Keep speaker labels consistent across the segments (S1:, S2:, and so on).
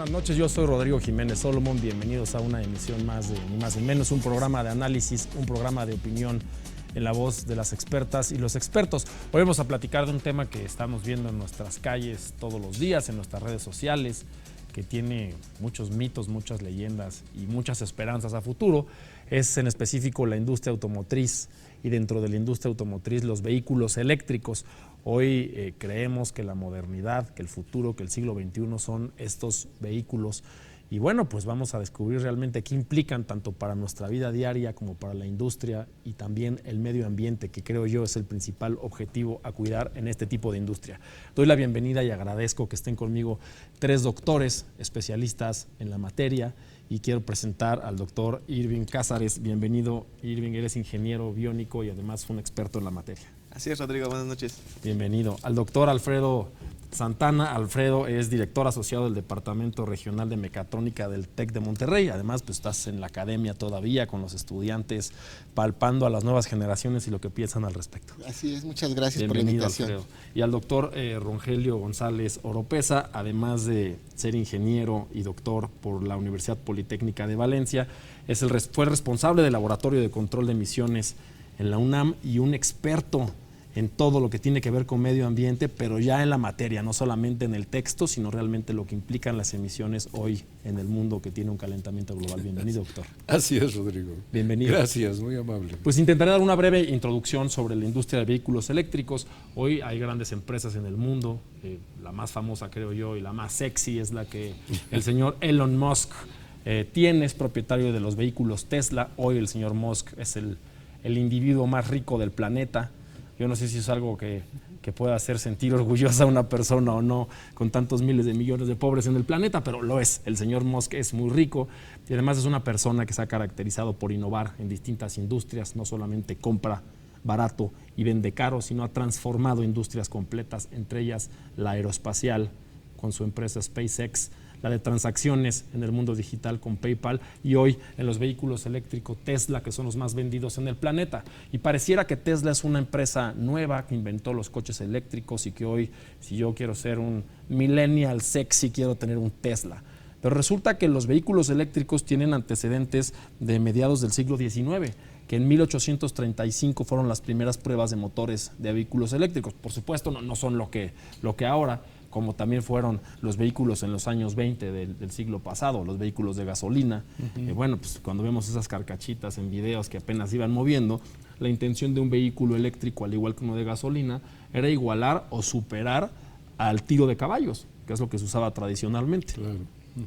S1: buenas noches, yo soy Rodrigo Jiménez Solomon, bienvenidos a una emisión más de Ni Más ni Menos, un programa de análisis, un programa de opinión en la voz de las expertas y los expertos. Hoy vamos a platicar de un tema que estamos viendo en nuestras calles todos los días, en nuestras redes sociales, que tiene muchos mitos, muchas leyendas y muchas esperanzas a futuro. Es en específico la industria automotriz y dentro de la industria automotriz los vehículos eléctricos. Hoy creemos que la modernidad, que el futuro, que el siglo XXI son estos vehículos. Y bueno, pues vamos a descubrir realmente qué implican tanto para nuestra vida diaria como para la industria y también el medio ambiente, que creo yo es el principal objetivo a cuidar en este tipo de industria. Doy la bienvenida y agradezco que estén conmigo tres doctores especialistas en la materia y quiero presentar al doctor Irving Cázares. Bienvenido, Irving, eres ingeniero biónico y además un experto en la materia.
S2: Así es, Rodrigo, buenas noches.
S1: Bienvenido. Al doctor Alfredo Santana. Alfredo es director asociado del Departamento Regional de Mecatrónica del TEC de Monterrey. Además, pues estás en la academia todavía con los estudiantes, palpando a las nuevas generaciones y lo que piensan al respecto.
S3: Así es, muchas gracias
S1: Bienvenido,
S3: por la invitación.
S1: Alfredo. Y al doctor Rogelio González Oropesa, además de ser ingeniero y doctor por la Universidad Politécnica de Valencia, fue el responsable del Laboratorio de Control de Emisiones en la UNAM y un experto en todo lo que tiene que ver con medio ambiente, pero ya en la materia, no solamente en el texto, sino realmente lo que implican las emisiones hoy en el mundo que tiene un calentamiento global. Bienvenido, doctor.
S4: Así es, Rodrigo.
S1: Bienvenido.
S4: Gracias, muy amable.
S1: Pues intentaré dar una breve introducción sobre la industria de vehículos eléctricos. Hoy hay grandes empresas en el mundo, la más famosa creo yo y la más sexy es la que el señor Elon Musk tiene, es propietario de los vehículos Tesla. Hoy el señor Musk es el individuo más rico del planeta. Yo no sé si es algo que pueda hacer sentir orgullosa a una persona o no, con tantos miles de millones de pobres en el planeta, pero lo es. El señor Musk es muy rico y además es una persona que se ha caracterizado por innovar en distintas industrias. No solamente compra barato y vende caro, sino ha transformado industrias completas, entre ellas la aeroespacial con su empresa SpaceX, la de transacciones en el mundo digital con PayPal y hoy en los vehículos eléctricos Tesla, que son los más vendidos en el planeta. Y pareciera que Tesla es una empresa nueva que inventó los coches eléctricos y que hoy, si yo quiero ser un millennial sexy, quiero tener un Tesla. Pero resulta que los vehículos eléctricos tienen antecedentes de mediados del siglo XIX, que en 1835 fueron las primeras pruebas de motores de vehículos eléctricos. Por supuesto, no son lo que ahora, como también fueron los vehículos en los años 20 del siglo pasado, los vehículos de gasolina. Bueno, pues cuando vemos esas carcachitas en videos que apenas iban moviendo, la intención de un vehículo eléctrico, al igual que uno de gasolina, era igualar o superar al tiro de caballos, que es lo que se usaba tradicionalmente.
S4: Claro.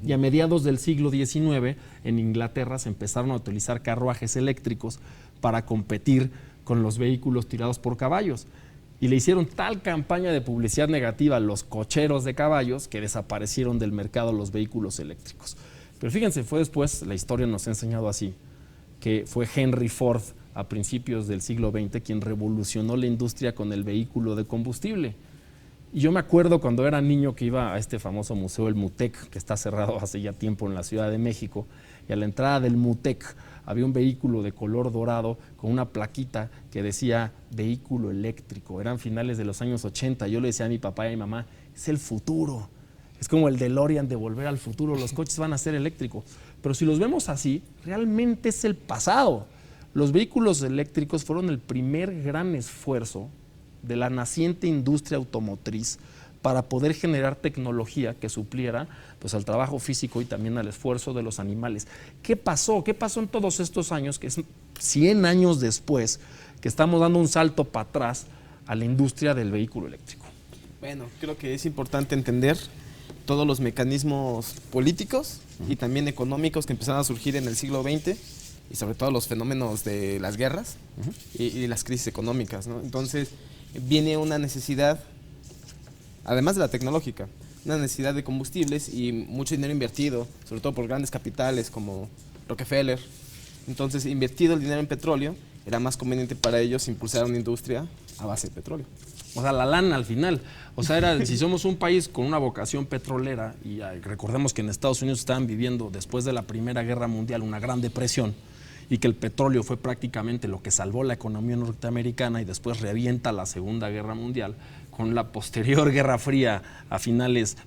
S1: Y a mediados del siglo XIX, en Inglaterra se empezaron a utilizar carruajes eléctricos para competir con los vehículos tirados por caballos. Y le hicieron tal campaña de publicidad negativa a los cocheros de caballos que desaparecieron del mercado los vehículos eléctricos. Pero fíjense, fue después, la historia nos ha enseñado así, que fue Henry Ford a principios del siglo XX quien revolucionó la industria con el vehículo de combustible. Y yo me acuerdo cuando era niño que iba a este famoso museo, el MUTEC, que está cerrado hace ya tiempo en la Ciudad de México, y a la entrada del MUTEC había un vehículo de color dorado con una plaquita que decía vehículo eléctrico. Eran finales de los años 80. Yo le decía a mi papá y a mi mamá, es el futuro. Es como el DeLorean de Volver al Futuro. Los coches van a ser eléctricos. Pero si los vemos así, realmente es el pasado. Los vehículos eléctricos fueron el primer gran esfuerzo de la naciente industria automotriz para poder generar tecnología que supliera pues, al trabajo físico y también al esfuerzo de los animales. ¿Qué pasó? ¿Qué pasó en todos estos años? Que es 100 años después que estamos dando un salto para atrás a la industria del vehículo eléctrico.
S2: Bueno, creo que es importante entender todos los mecanismos políticos y también económicos que empezaron a surgir en el siglo XX y sobre todo los fenómenos de las guerras y las crisis económicas, ¿no? Entonces viene una necesidad, además de la tecnológica, una necesidad de combustibles y mucho dinero invertido, sobre todo por grandes capitales como Rockefeller. Entonces, invertido el dinero en petróleo, era más conveniente para ellos impulsar una industria a base de petróleo.
S1: O sea, la lana al final. O sea, si somos un país con una vocación petrolera, y recordemos que en Estados Unidos estaban viviendo, después de la Primera Guerra Mundial, una gran depresión, y que el petróleo fue prácticamente lo que salvó la economía norteamericana y después revienta la Segunda Guerra Mundial, con la posterior Guerra Fría a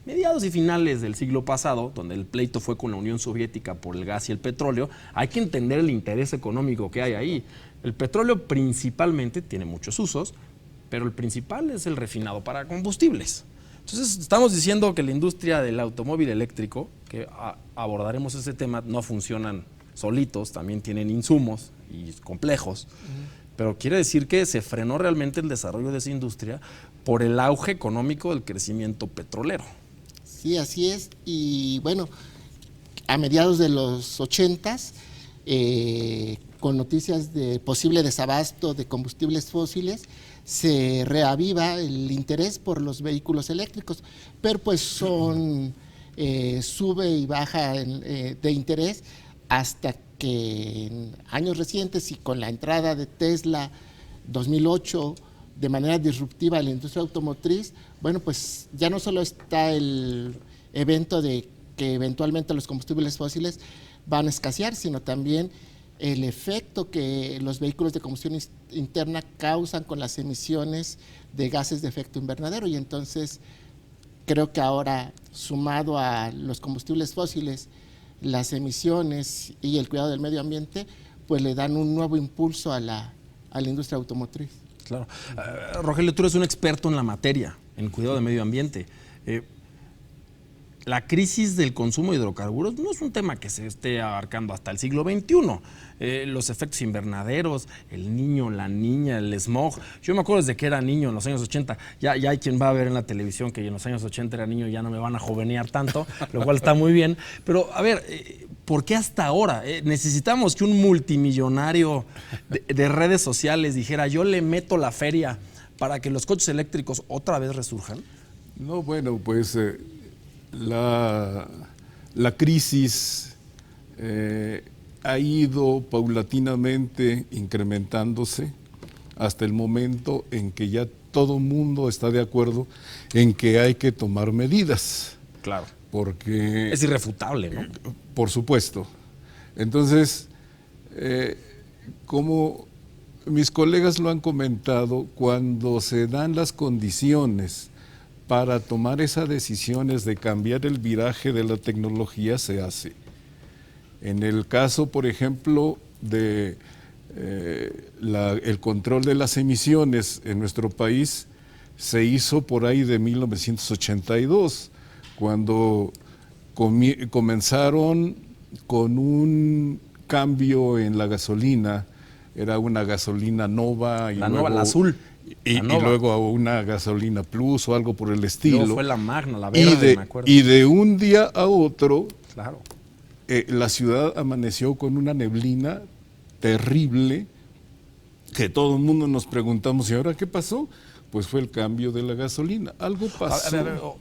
S1: mediados y finales del siglo pasado, donde el pleito fue con la Unión Soviética por el gas y el petróleo, hay que entender el interés económico que hay ahí. El petróleo principalmente tiene muchos usos, pero el principal es el refinado para combustibles. Entonces, estamos diciendo que la industria del automóvil eléctrico, que abordaremos ese tema, no funcionan solitos, también tienen insumos y complejos, pero quiere decir que se frenó realmente el desarrollo de esa industria por el auge económico del crecimiento petrolero.
S3: Sí, así es. Y bueno, a mediados de los 80s, con noticias de posible desabasto de combustibles fósiles, se reaviva el interés por los vehículos eléctricos, pero pues son sube y baja de interés hasta que en años recientes y con la entrada de Tesla 2008 de manera disruptiva en la industria automotriz, bueno, pues ya no solo está el evento de que eventualmente los combustibles fósiles van a escasear, sino también el efecto que los vehículos de combustión interna causan con las emisiones de gases de efecto invernadero. Y entonces creo que ahora, sumado a los combustibles fósiles, las emisiones y el cuidado del medio ambiente, pues le dan un nuevo impulso a la industria automotriz.
S1: Claro. Rogelio, tú eres un experto en la materia, en cuidado del medio ambiente. La crisis del consumo de hidrocarburos no es un tema que se esté abarcando hasta el siglo XXI. Los efectos invernaderos, el niño, la niña, el smog. Yo me acuerdo desde que era niño en los años 80. Ya hay quien va a ver en la televisión que en los años 80 era niño y ya no me van a jovenear tanto, lo cual está muy bien. Pero, a ver, ¿por qué hasta ahora? Necesitamos que un multimillonario de redes sociales dijera: yo le meto la feria para que los coches eléctricos otra vez resurjan.
S4: No, bueno, pues la crisis ha ido paulatinamente incrementándose hasta el momento en que ya todo mundo está de acuerdo en que hay que tomar medidas.
S1: Claro.
S4: Porque
S1: es irrefutable, ¿no?
S4: Por supuesto. Entonces, como mis colegas lo han comentado, cuando se dan las condiciones para tomar esas decisiones de cambiar el viraje de la tecnología, se hace. En el caso, por ejemplo, de el control de las emisiones en nuestro país, se hizo por ahí de 1982, cuando comenzaron con un cambio en la gasolina. Era una gasolina Nova.
S1: La Nova, la azul.
S4: Y luego a una gasolina Plus o algo por el estilo.
S1: Luego fue la Magna, la verde, me acuerdo.
S4: Y de un día a otro,
S1: claro,
S4: la ciudad amaneció con una neblina terrible, que todo el mundo nos preguntamos: ¿y ahora qué pasó? Pues fue el cambio de la gasolina. Algo pasó.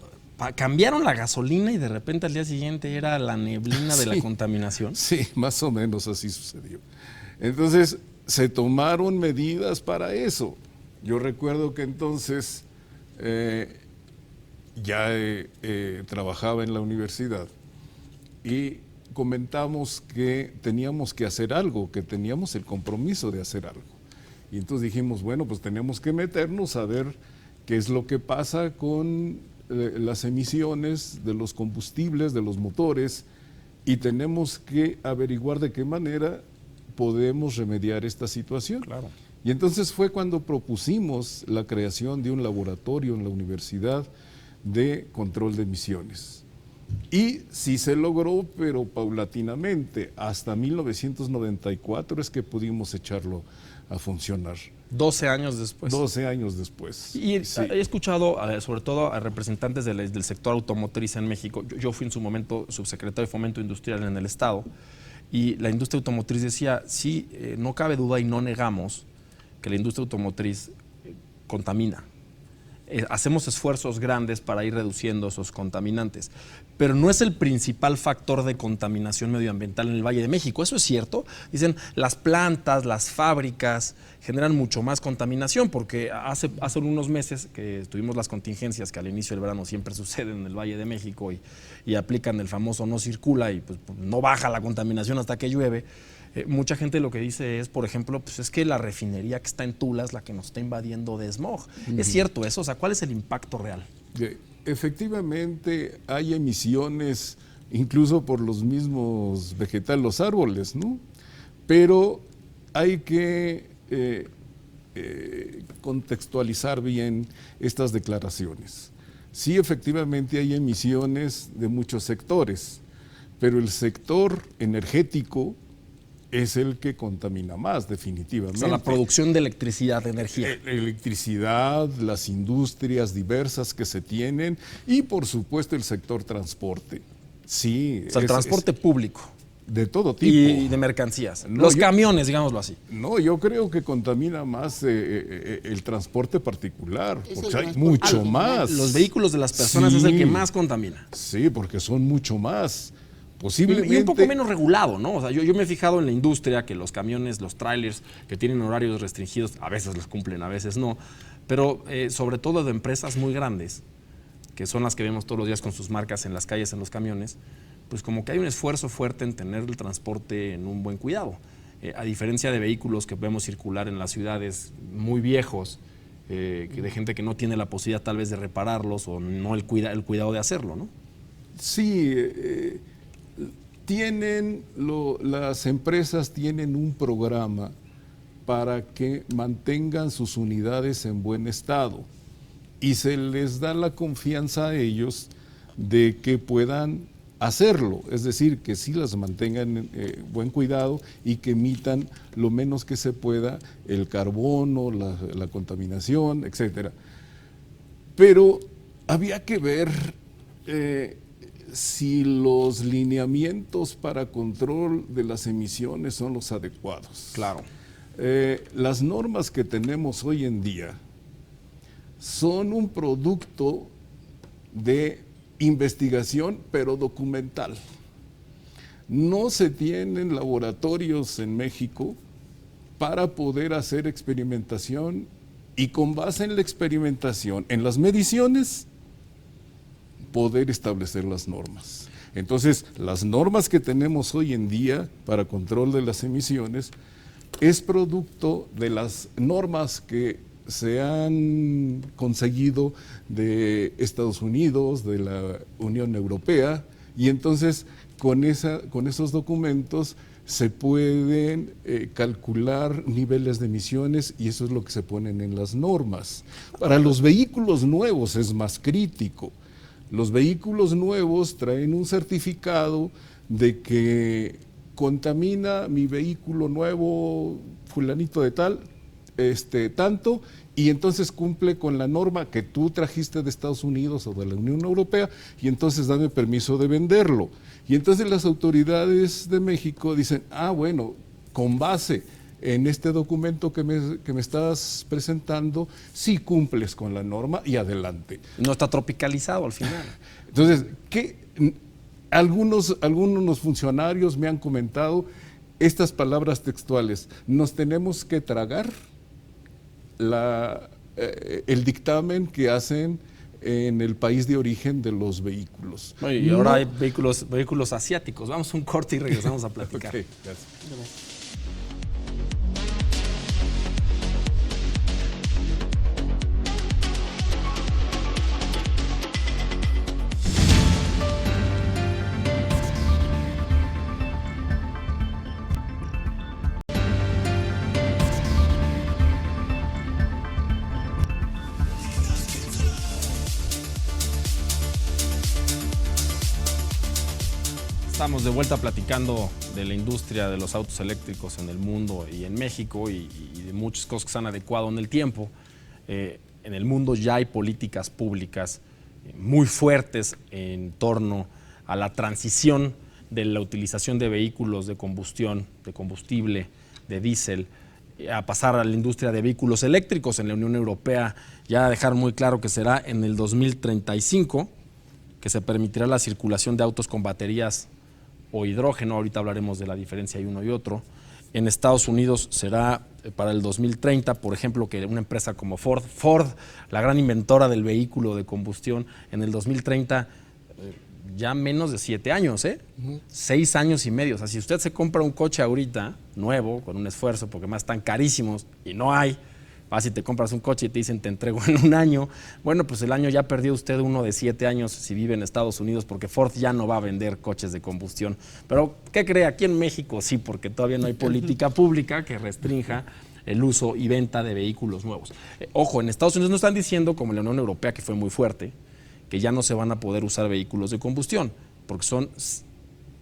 S1: Cambiaron la gasolina y de repente al día siguiente era la neblina de la contaminación.
S4: Sí, más o menos así sucedió. Entonces, se tomaron medidas para eso. Yo recuerdo que entonces ya trabajaba en la universidad y comentamos que teníamos que hacer algo, que teníamos el compromiso de hacer algo. Y entonces dijimos, bueno, pues tenemos que meternos a ver qué es lo que pasa con las emisiones de los combustibles, de los motores, y tenemos que averiguar de qué manera podemos remediar esta situación.
S1: Claro.
S4: Y entonces fue cuando propusimos la creación de un laboratorio en la universidad de control de emisiones. Y sí se logró, pero paulatinamente. Hasta 1994 es que pudimos echarlo a funcionar.
S1: 12 años después.
S4: 12 años después.
S1: Y
S4: sí.
S1: He escuchado, sobre todo a representantes del sector automotriz en México. Yo fui en su momento subsecretario de Fomento Industrial en el Estado, y la industria automotriz decía, sí, no cabe duda y no negamos que la industria automotriz contamina. Hacemos esfuerzos grandes para ir reduciendo esos contaminantes, pero no es el principal factor de contaminación medioambiental en el Valle de México. Eso es cierto. Dicen, las plantas, las fábricas generan mucho más contaminación, porque hace unos meses que tuvimos las contingencias que al inicio del verano siempre suceden en el Valle de México y aplican el famoso no circula y pues no baja la contaminación hasta que llueve. Mucha gente lo que dice es, por ejemplo, pues es que la refinería que está en Tula es la que nos está invadiendo de smog. ¿Es cierto eso? O sea, ¿cuál es el impacto real?
S4: Efectivamente, hay emisiones incluso por los mismos vegetales, los árboles, ¿no? Pero hay que contextualizar bien estas declaraciones. Sí, efectivamente hay emisiones de muchos sectores, pero el sector energético es el que contamina más, definitivamente.
S1: O sea, la producción de electricidad, de energía.
S4: Electricidad, las industrias diversas que se tienen y, por supuesto, el sector transporte. Sí.
S1: O sea, el transporte público.
S4: De todo tipo.
S1: Y de mercancías.
S4: No,
S1: los camiones, digámoslo así.
S4: No, yo creo que contamina más el transporte particular,
S3: Es
S4: porque
S3: el
S4: hay
S3: transporte
S4: mucho
S3: particular.
S4: más.
S1: Los vehículos de las personas
S4: Sí.
S1: es el que más contamina.
S4: Sí, porque son mucho más. Posiblemente.
S1: Y un poco menos regulado, ¿no? O sea, yo me he fijado en la industria que los camiones, los trailers que tienen horarios restringidos, a veces los cumplen, a veces no, pero sobre todo de empresas muy grandes, que son las que vemos todos los días con sus marcas en las calles, en los camiones, pues como que hay un esfuerzo fuerte en tener el transporte en un buen cuidado. A diferencia de vehículos que vemos circular en las ciudades muy viejos, de gente que no tiene la posibilidad tal vez de repararlos o no el cuidado de hacerlo, ¿no?
S4: Sí, las empresas tienen un programa para que mantengan sus unidades en buen estado y se les da la confianza a ellos de que puedan hacerlo, es decir, que sí las mantengan en buen cuidado y que emitan lo menos que se pueda el carbono, la contaminación, etcétera. Pero había que ver si los lineamientos para control de las emisiones son los adecuados.
S1: Claro.
S4: Las normas que tenemos hoy en día son un producto de investigación, pero documental. No se tienen laboratorios en México para poder hacer experimentación y con base en la experimentación, en las mediciones, poder establecer las normas. Entonces, las normas que tenemos hoy en día para control de las emisiones es producto de las normas que se han conseguido de Estados Unidos, de la Unión Europea, y entonces con esos documentos se pueden calcular niveles de emisiones y eso es lo que se ponen en las normas. Para los vehículos nuevos es más crítico. Los vehículos nuevos traen un certificado de que contamina mi vehículo nuevo, fulanito de tal, tanto, y entonces cumple con la norma que tú trajiste de Estados Unidos o de la Unión Europea, y entonces dame permiso de venderlo. Y entonces las autoridades de México dicen, bueno, con base en este documento que me estás presentando, sí cumples con la norma y adelante.
S1: No está tropicalizado al final.
S4: Entonces, algunos funcionarios me han comentado estas palabras textuales: nos tenemos que tragar el dictamen que hacen en el país de origen de los vehículos.
S1: Y ahora hay vehículos asiáticos. Vamos a un corte y regresamos a platicar.
S4: Okay, gracias.
S1: Estamos de vuelta platicando de la industria de los autos eléctricos en el mundo y en México y de muchas cosas que se han adecuado en el tiempo. En el mundo ya hay políticas públicas muy fuertes en torno a la transición de la utilización de vehículos de combustión, de combustible, de diésel, a pasar a la industria de vehículos eléctricos. En la Unión Europea ya dejar muy claro que será en el 2035 que se permitirá la circulación de autos con baterías o hidrógeno. Ahorita hablaremos de la diferencia de uno y otro. En Estados Unidos será para el 2030, por ejemplo, que una empresa como Ford, la gran inventora del vehículo de combustión, en el 2030 ya menos de 7 años, 6 años y medio. O sea, si usted se compra un coche ahorita, nuevo, con un esfuerzo, porque más están carísimos y no hay, vas y te compras un coche y te dicen te entrego en un año, bueno, pues el año ya perdió usted uno de 7 años si vive en Estados Unidos, porque Ford ya no va a vender coches de combustión. Pero, ¿qué cree? Aquí en México sí, porque todavía no hay política pública que restrinja el uso y venta de vehículos nuevos. Ojo, en Estados Unidos no están diciendo, como en la Unión Europea, que fue muy fuerte, que ya no se van a poder usar vehículos de combustión, porque son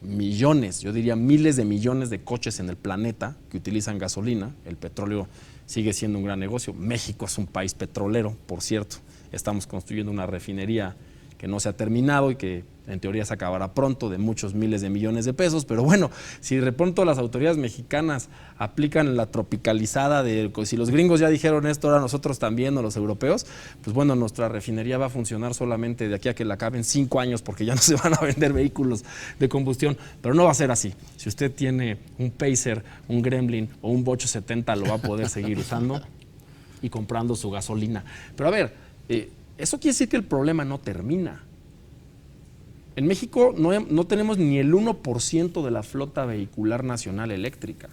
S1: millones, yo diría miles de millones de coches en el planeta que utilizan gasolina. El petróleo sigue siendo un gran negocio. México es un país petrolero, por cierto. Estamos construyendo una refinería que no se ha terminado y que en teoría se acabará pronto, de muchos miles de millones de pesos. Pero bueno, si de pronto las autoridades mexicanas aplican la tropicalizada de si los gringos ya dijeron esto, ahora nosotros también, o los europeos, pues bueno, nuestra refinería va a funcionar solamente de aquí a que la acaben 5 años, porque ya no se van a vender vehículos de combustión. Pero no va a ser así. Si usted tiene un Pacer, un Gremlin o un Bocho 70, lo va a poder seguir usando y comprando su gasolina. Pero a ver, eso quiere decir que el problema no termina. En México no tenemos ni el 1% de la flota vehicular nacional eléctrica.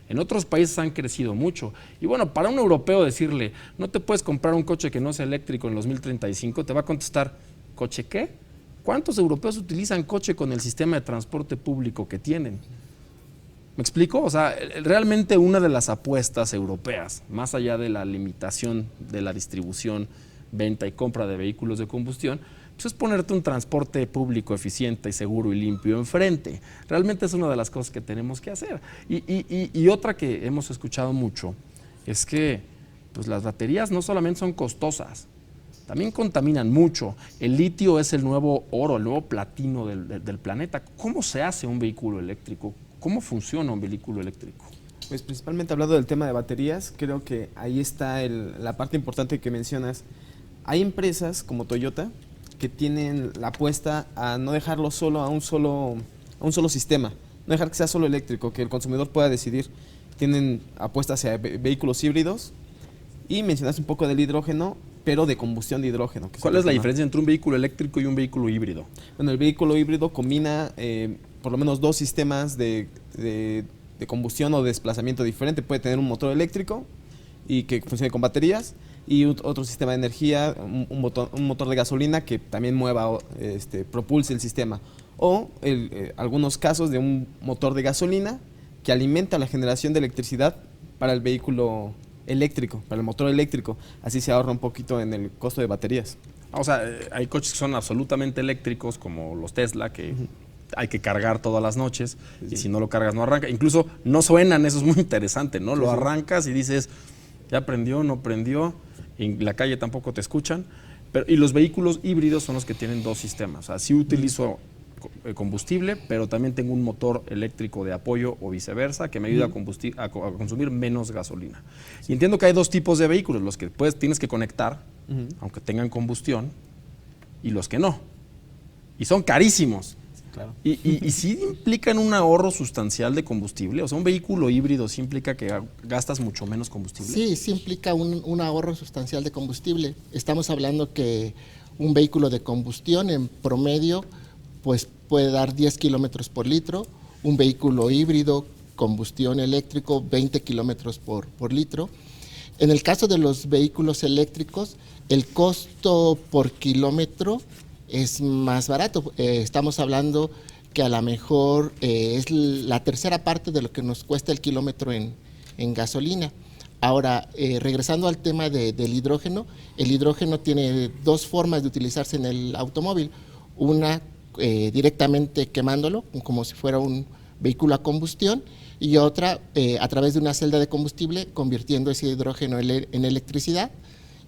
S1: En otros países han crecido mucho. Y bueno, para un europeo decirle, no te puedes comprar un coche que no sea eléctrico en 2035, te va a contestar, ¿coche qué? ¿Cuántos europeos utilizan coche con el sistema de transporte público que tienen? ¿Me explico? O sea, realmente una de las apuestas europeas, más allá de la limitación de la distribución, venta y compra de vehículos de combustión, pues es ponerte un transporte público eficiente y seguro y limpio enfrente. Realmente es una de las cosas que tenemos que hacer. Y otra que hemos escuchado mucho es que pues las baterías no solamente son costosas, también contaminan mucho. El litio es el nuevo oro, el nuevo platino del planeta. ¿Cómo se hace un vehículo eléctrico? ¿Cómo funciona un vehículo eléctrico?
S2: Pues principalmente hablando del tema de baterías, creo que ahí está la parte importante que mencionas. Hay empresas como Toyota que tienen la apuesta a no dejarlo solo a un solo sistema, no dejar que sea solo eléctrico, que el consumidor pueda decidir. Tienen apuestas hacia vehículos híbridos, y mencionaste un poco del hidrógeno, pero de combustión de hidrógeno.
S1: ¿Cuál es la diferencia entre un vehículo eléctrico y un vehículo híbrido?
S2: Bueno, el vehículo híbrido combina por lo menos 2 sistemas de combustión o de desplazamiento diferente. Puede tener un motor eléctrico y que funcione con baterías, y otro sistema de energía, un motor de gasolina que también propulse el sistema. O algunos casos de un motor de gasolina que alimenta la generación de electricidad para el vehículo eléctrico, para el motor eléctrico. Así se ahorra un poquito en el costo de baterías.
S1: O sea, hay coches que son absolutamente eléctricos, como los Tesla, que hay que cargar todas las noches, y si no lo cargas no arranca. Incluso no suenan, eso es muy interesante, ¿no? Lo arrancas y dices, ya prendió, no prendió, en la calle tampoco te escuchan. Y los vehículos híbridos son los que tienen 2 sistemas. O sea, sí utilizo combustible, pero también tengo un motor eléctrico de apoyo o viceversa que me ayuda a consumir menos gasolina. Y entiendo que hay 2 tipos de vehículos, los que tienes que conectar, aunque tengan combustión, y los que no. Y son carísimos.
S2: Claro.
S1: Y sí implican un ahorro sustancial de combustible. O sea, un vehículo híbrido sí implica que gastas mucho menos combustible.
S3: Sí, sí implica un ahorro sustancial de combustible. Estamos hablando que un vehículo de combustión en promedio pues puede dar 10 kilómetros por litro, un vehículo híbrido, combustión eléctrico, 20 kilómetros por litro. En el caso de los vehículos eléctricos, el costo por kilómetro es más barato. Estamos hablando que a lo mejor es la tercera parte de lo que nos cuesta el kilómetro en gasolina. Ahora, regresando al tema del hidrógeno, el hidrógeno tiene 2 formas de utilizarse en el automóvil. Una, directamente quemándolo, como si fuera un vehículo a combustión, y otra, a través de una celda de combustible, convirtiendo ese hidrógeno en electricidad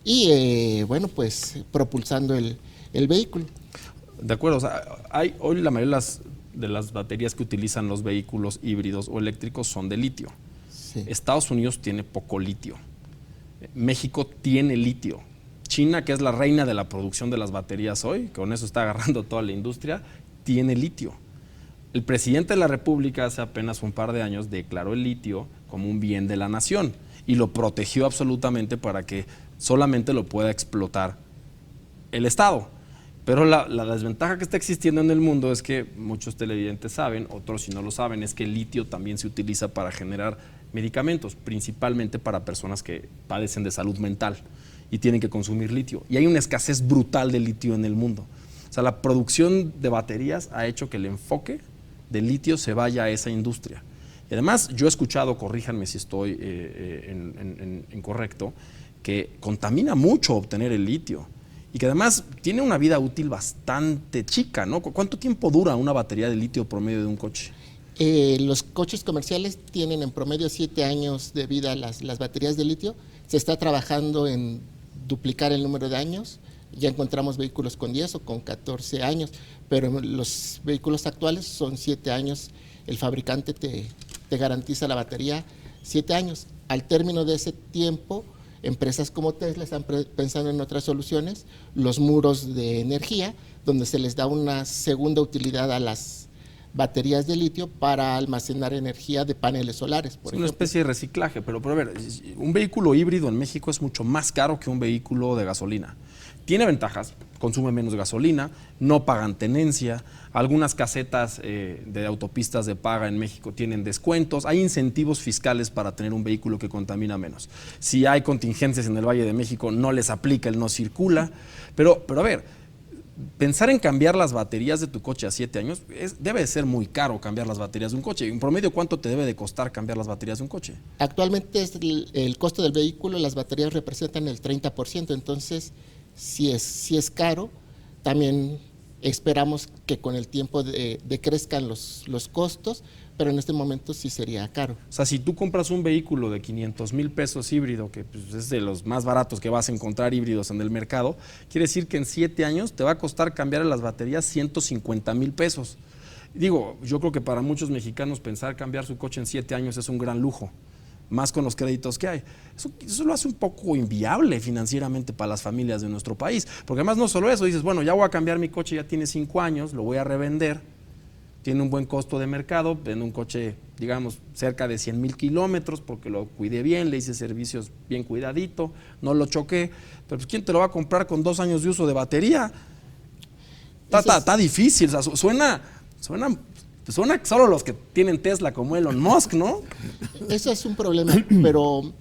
S3: y, bueno, pues propulsando el vehículo.
S1: De acuerdo, o sea, hoy la mayoría de las baterías que utilizan los vehículos híbridos o eléctricos son de litio.
S3: Sí.
S1: Estados Unidos tiene poco litio. México tiene litio. China, que es la reina de la producción de las baterías hoy, con eso está agarrando toda la industria, tiene litio. El presidente de la República hace apenas un par de años declaró el litio como un bien de la nación y lo protegió absolutamente para que solamente lo pueda explotar el Estado. Pero la desventaja que está existiendo en el mundo es que muchos televidentes saben, otros si no lo saben, es que el litio también se utiliza para generar medicamentos, principalmente para personas que padecen de salud mental y tienen que consumir litio. Y hay una escasez brutal de litio en el mundo. O sea, la producción de baterías ha hecho que el enfoque del litio se vaya a esa industria. Y además, yo he escuchado, corríjanme si estoy incorrecto, que contamina mucho obtener el litio y que además tiene una vida útil bastante chica, ¿no? ¿Cuánto tiempo dura una batería de litio promedio de un coche?
S3: Los coches comerciales tienen en promedio 7 años de vida las baterías de litio. Se está trabajando en duplicar el número de años. Ya encontramos vehículos con 10 o con 14 años, pero los vehículos actuales son 7 años. El fabricante te garantiza la batería 7 años. Al término de ese tiempo, empresas como Tesla están pensando en otras soluciones, los muros de energía, donde se les da una segunda utilidad a las baterías de litio para almacenar energía de paneles solares, por
S1: ejemplo. Una especie de reciclaje, pero a ver, un vehículo híbrido en México es mucho más caro que un vehículo de gasolina. Tiene ventajas, consume menos gasolina, no pagan tenencia, algunas casetas de autopistas de paga en México tienen descuentos, hay incentivos fiscales para tener un vehículo que contamina menos. Si hay contingencias en el Valle de México, no les aplica el no circula, pero a ver, pensar en cambiar las baterías de tu coche a 7 años, debe de ser muy caro cambiar las baterías de un coche. En promedio, ¿cuánto te debe de costar cambiar las baterías de un coche?
S3: Actualmente el costo del vehículo, las baterías representan el 30%, entonces si es caro, también esperamos que con el tiempo decrezcan los costos, pero en este momento sí sería caro.
S1: O sea, si tú compras un vehículo de 500,000 pesos híbrido, que pues, es de los más baratos que vas a encontrar híbridos en el mercado, quiere decir que en 7 años te va a costar cambiar las baterías 150,000 pesos. Digo, yo creo que para muchos mexicanos pensar cambiar su coche en 7 años es un gran lujo, más con los créditos que hay. Eso lo hace un poco inviable financieramente para las familias de nuestro país, porque además no solo eso, dices, bueno, ya voy a cambiar mi coche, ya tiene 5 años, lo voy a revender, tiene un buen costo de mercado, vendo un coche, digamos, cerca de 100,000 kilómetros, porque lo cuidé bien, le hice servicios bien cuidadito, no lo choqué, pero pues ¿quién te lo va a comprar con 2 años de uso de batería? Está difícil, o sea, suena solo los que tienen Tesla como Elon Musk, ¿no?
S3: Eso es un problema, pero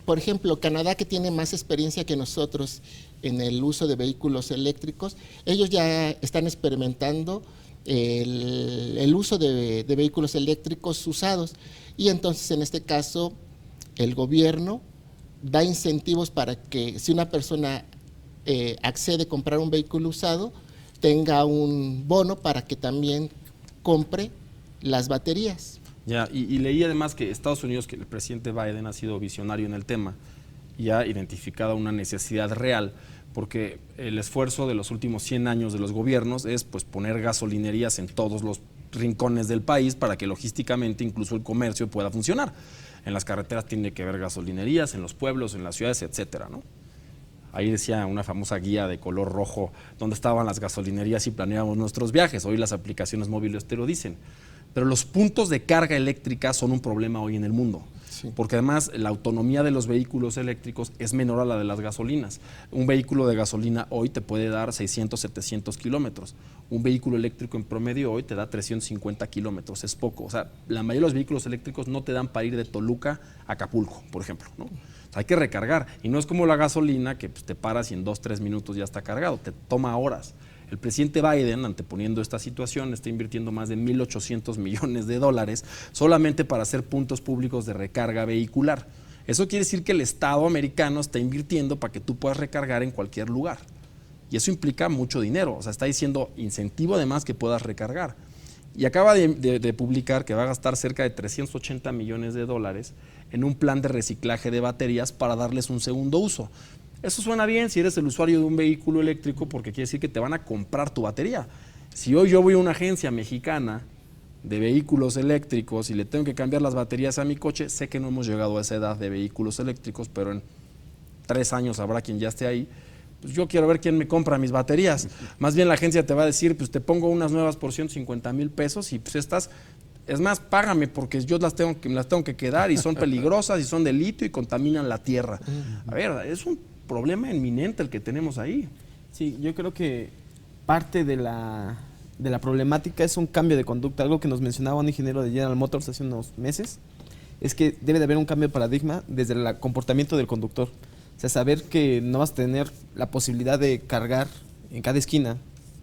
S3: por ejemplo, Canadá, que tiene más experiencia que nosotros en el uso de vehículos eléctricos, ellos ya están experimentando el uso de vehículos eléctricos usados, y entonces en este caso el gobierno da incentivos para que si una persona accede a comprar un vehículo usado, tenga un bono para que también compre las baterías.
S1: Ya, y leí además que Estados Unidos, que el presidente Biden ha sido visionario en el tema y ha identificado una necesidad real, porque el esfuerzo de los últimos 100 años de los gobiernos es pues poner gasolinerías en todos los rincones del país para que logísticamente incluso el comercio pueda funcionar. En las carreteras tiene que haber gasolinerías, en los pueblos, en las ciudades, etcétera, ¿no? Ahí decía una famosa guía de color rojo donde estaban las gasolinerías y planeábamos nuestros viajes. Hoy las aplicaciones móviles te lo dicen. Pero los puntos de carga eléctrica son un problema hoy en el mundo. Sí. Porque además la autonomía de los vehículos eléctricos es menor a la de las gasolinas. Un vehículo de gasolina hoy te puede dar 600, 700 kilómetros. Un vehículo eléctrico en promedio hoy te da 350 kilómetros. Es poco. O sea, la mayoría de los vehículos eléctricos no te dan para ir de Toluca a Acapulco, por ejemplo, ¿no? O sea, hay que recargar. Y no es como la gasolina que pues, te paras y en 2-3 minutos ya está cargado. Te toma horas. El presidente Biden, anteponiendo esta situación, está invirtiendo más de $1,800 millones solamente para hacer puntos públicos de recarga vehicular. Eso quiere decir que el Estado americano está invirtiendo para que tú puedas recargar en cualquier lugar. Y eso implica mucho dinero. O sea, está diciendo incentivo además que puedas recargar. Y acaba de publicar que va a gastar cerca de $380 millones en un plan de reciclaje de baterías para darles un segundo uso. Eso suena bien si eres el usuario de un vehículo eléctrico, porque quiere decir que te van a comprar tu batería. Si hoy yo voy a una agencia mexicana de vehículos eléctricos y le tengo que cambiar las baterías a mi coche, sé que no hemos llegado a esa edad de vehículos eléctricos, pero en 3 años habrá quien ya esté ahí. Pues yo quiero ver quién me compra mis baterías. Más bien la agencia te va a decir, pues te pongo unas nuevas por 150,000 pesos y pues estas, es más, págame porque yo las tengo que quedar y son peligrosas y son de litio y contaminan la tierra. A ver, es un problema inminente el que tenemos ahí.
S2: Sí, yo creo que parte de la problemática es un cambio de conducta. Algo que nos mencionaba un ingeniero de General Motors hace unos meses es que debe de haber un cambio de paradigma desde el comportamiento del conductor. O sea, saber que no vas a tener la posibilidad de cargar en cada esquina,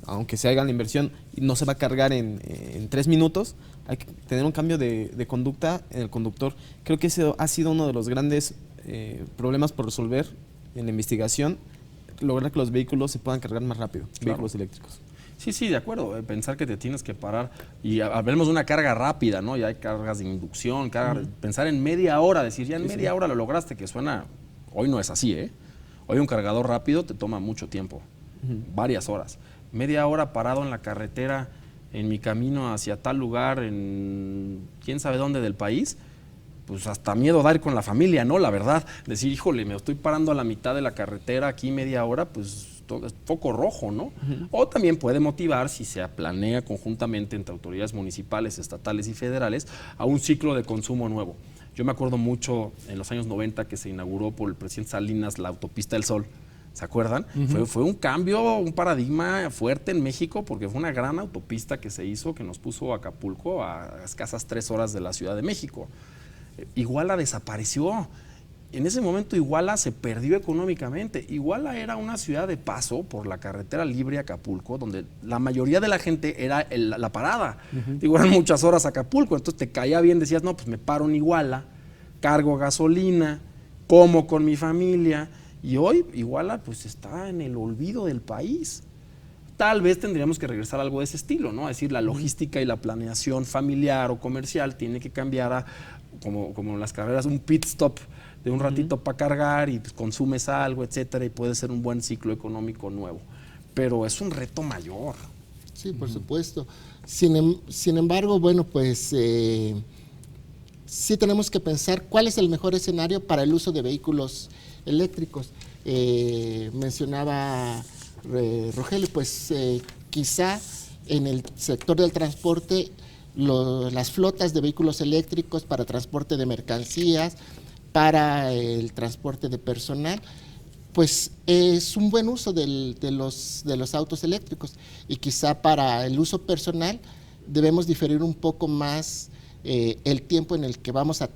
S2: aunque se haga la inversión, y no se va a cargar en 3 minutos. Hay que tener un cambio de conducta en el conductor. Creo que ese ha sido uno de los grandes problemas por resolver en la investigación, lograr que los vehículos se puedan cargar más rápido, vehículos eléctricos.
S1: Sí, de acuerdo. Pensar que te tienes que parar y hablemos de una carga rápida, ¿no? Ya hay cargas de inducción, pensar en media hora, decir ya en media hora lo lograste, que suena, hoy no es así, ¿eh? Hoy un cargador rápido te toma mucho tiempo, varias horas. Media hora parado en la carretera, en mi camino hacia tal lugar, en quién sabe dónde del país, pues hasta miedo da ir con la familia, ¿no? La verdad, decir, híjole, me estoy parando a la mitad de la carretera aquí media hora, pues todo es foco rojo, ¿no? O también puede motivar, si se planea conjuntamente entre autoridades municipales, estatales y federales, a un ciclo de consumo nuevo. Yo me acuerdo mucho en los años 90 que se inauguró por el presidente Salinas la autopista del Sol. ¿Se acuerdan? Fue un cambio, un paradigma fuerte en México, porque fue una gran autopista que se hizo, que nos puso a Acapulco a escasas 3 horas de la Ciudad de México. Iguala desapareció. En ese momento Iguala se perdió económicamente. Iguala era una ciudad de paso por la carretera libre a Acapulco, donde la mayoría de la gente era la parada. Digo, eran muchas horas a Acapulco, entonces te caía bien, decías, no, pues me paro en Iguala, cargo gasolina, como con mi familia, y hoy Iguala pues está en el olvido del país. Tal vez tendríamos que regresar a algo de ese estilo, ¿no? Es decir, la logística y la planeación familiar o comercial tiene que cambiar a, como en las carreras, un pit stop de un ratito para cargar y pues, consumes algo, etcétera, y puede ser un buen ciclo económico nuevo. Pero es un reto mayor.
S3: Sí, por supuesto. Sin embargo, bueno, pues sí tenemos que pensar cuál es el mejor escenario para el uso de vehículos eléctricos. Mencionaba Rogelio, pues quizá en el sector del transporte, las flotas de vehículos eléctricos para transporte de mercancías, para el transporte de personal, pues es un buen uso de los autos eléctricos, y quizá para el uso personal debemos diferir un poco más el tiempo en el que vamos a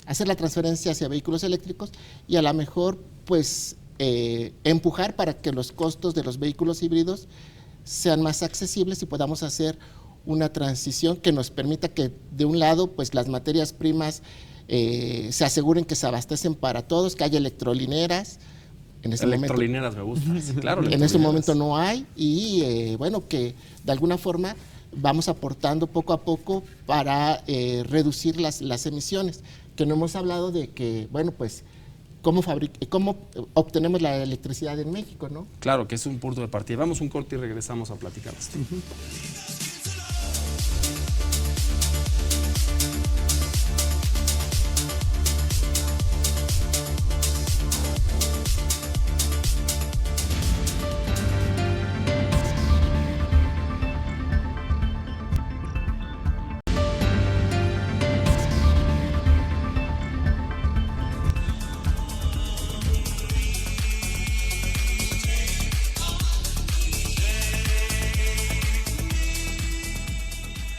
S3: hacer la transferencia hacia vehículos eléctricos, y a lo mejor pues empujar para que los costos de los vehículos híbridos sean más accesibles y podamos hacer una transición que nos permita que de un lado pues las materias primas se aseguren que se abastecen para todos, que haya electrolineras. En este
S1: Electrolineras momento, me gusta, claro.
S3: En este momento no hay, y bueno, que de alguna forma vamos aportando poco a poco para reducir las emisiones, que no hemos hablado de que, bueno, pues cómo obtenemos la electricidad en México, ¿no?
S1: Claro, que es un punto de partida. Vamos un corte y regresamos a platicar esto.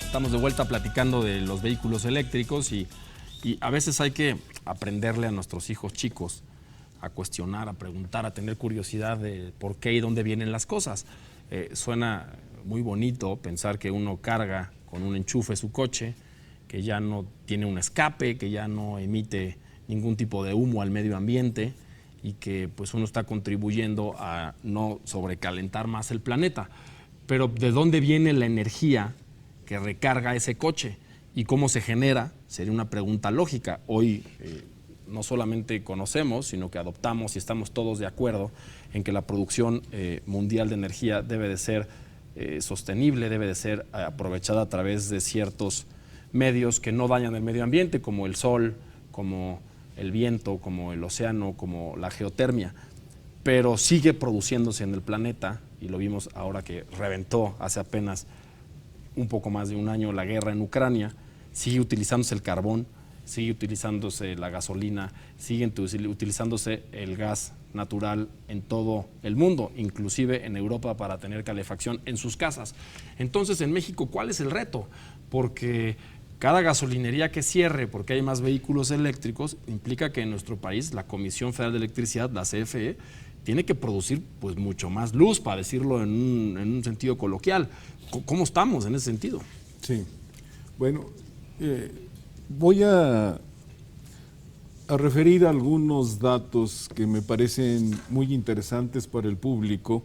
S1: Estamos de vuelta platicando de los vehículos eléctricos y a veces hay que aprenderle a nuestros hijos chicos a cuestionar, a preguntar, a tener curiosidad de por qué y dónde vienen las cosas. Suena muy bonito pensar que uno carga con un enchufe su coche, que ya no tiene un escape, que ya no emite ningún tipo de humo al medio ambiente y que pues uno está contribuyendo a no sobrecalentar más el planeta. Pero ¿de dónde viene la energía que recarga ese coche y cómo se genera? Sería una pregunta lógica. Hoy no solamente conocemos, sino que adoptamos y estamos todos de acuerdo en que la producción mundial de energía debe de ser sostenible, debe de ser aprovechada a través de ciertos medios que no dañan el medio ambiente, como el sol, como el viento, como el océano, como la geotermia, pero sigue produciéndose en el planeta, y lo vimos ahora que reventó hace apenas un poco más de un año la guerra en Ucrania, sigue utilizándose el carbón sigue utilizándose la gasolina, siguen utilizándose el gas natural en todo el mundo, inclusive en Europa, para tener calefacción en sus casas. Entonces, en México, ¿cuál es el reto? Porque cada gasolinería que cierre porque hay más vehículos eléctricos implica que en nuestro país la Comisión Federal de Electricidad, la CFE, tiene que producir pues mucho más luz, para decirlo en un sentido coloquial. ¿Cómo estamos en ese sentido?
S4: Sí, bueno, voy a referir algunos datos que me parecen muy interesantes para el público,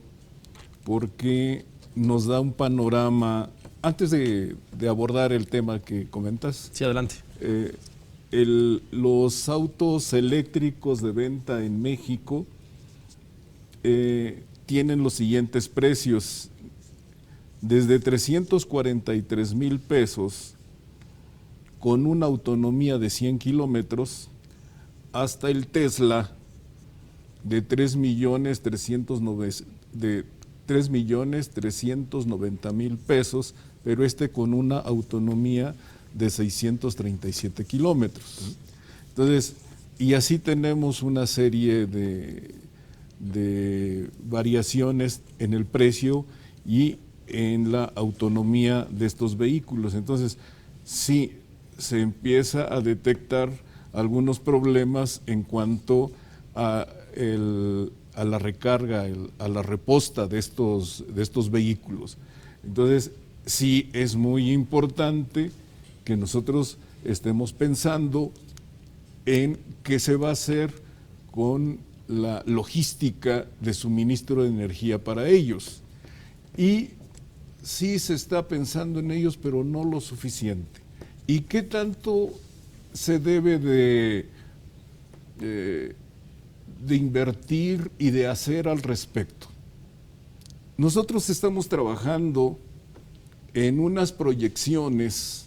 S4: porque nos da un panorama. Antes de abordar el tema que comentas.
S1: Sí, adelante.
S4: Los autos eléctricos de venta en México tienen los siguientes precios: desde 343,000 pesos con una autonomía de 100 kilómetros hasta el Tesla de 3,390,000 pesos, pero con una autonomía de 637 kilómetros. Entonces, y así tenemos una serie de variaciones en el precio y en la autonomía de estos vehículos. Entonces, sí se empieza a detectar algunos problemas en cuanto a la recarga, a la reposta de estos vehículos. Entonces, sí es muy importante que nosotros estemos pensando en qué se va a hacer con la logística de suministro de energía para ellos. Y sí se está pensando en ellos, pero no lo suficiente. ¿Y qué tanto se debe de invertir y de hacer al respecto? Nosotros estamos trabajando en unas proyecciones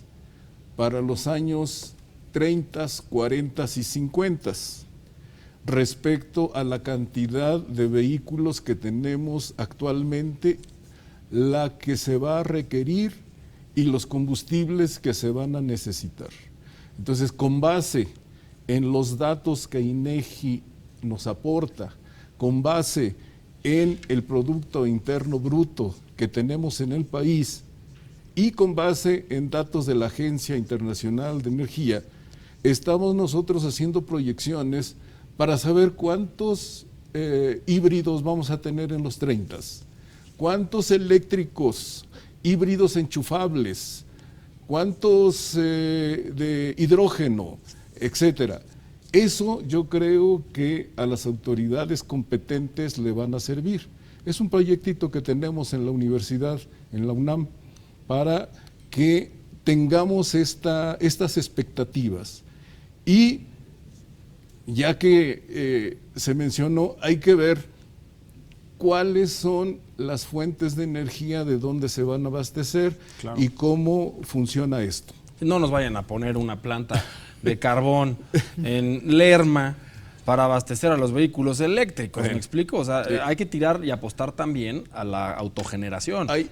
S4: para los años 30, 40 y 50 respecto a la cantidad de vehículos que tenemos actualmente, la que se va a requerir y los combustibles que se van a necesitar. Entonces, con base en los datos que INEGI nos aporta, con base en el Producto Interno Bruto que tenemos en el país y con base en datos de la Agencia Internacional de Energía, estamos nosotros haciendo proyecciones para saber cuántos híbridos vamos a tener en los 30, cuántos eléctricos, híbridos enchufables, cuántos de hidrógeno, etcétera. Eso yo creo que a las autoridades competentes le van a servir. Es un proyectito que tenemos en la universidad, en la UNAM, para que tengamos estas expectativas. Y ya que se mencionó, hay que ver cuáles son las fuentes de energía, de dónde se van a abastecer, claro, y cómo funciona esto.
S1: No nos vayan a poner una planta de carbón en Lerma para abastecer a los vehículos eléctricos, ¿me explico? O sea, hay que tirar y apostar también a la autogeneración.
S4: Hay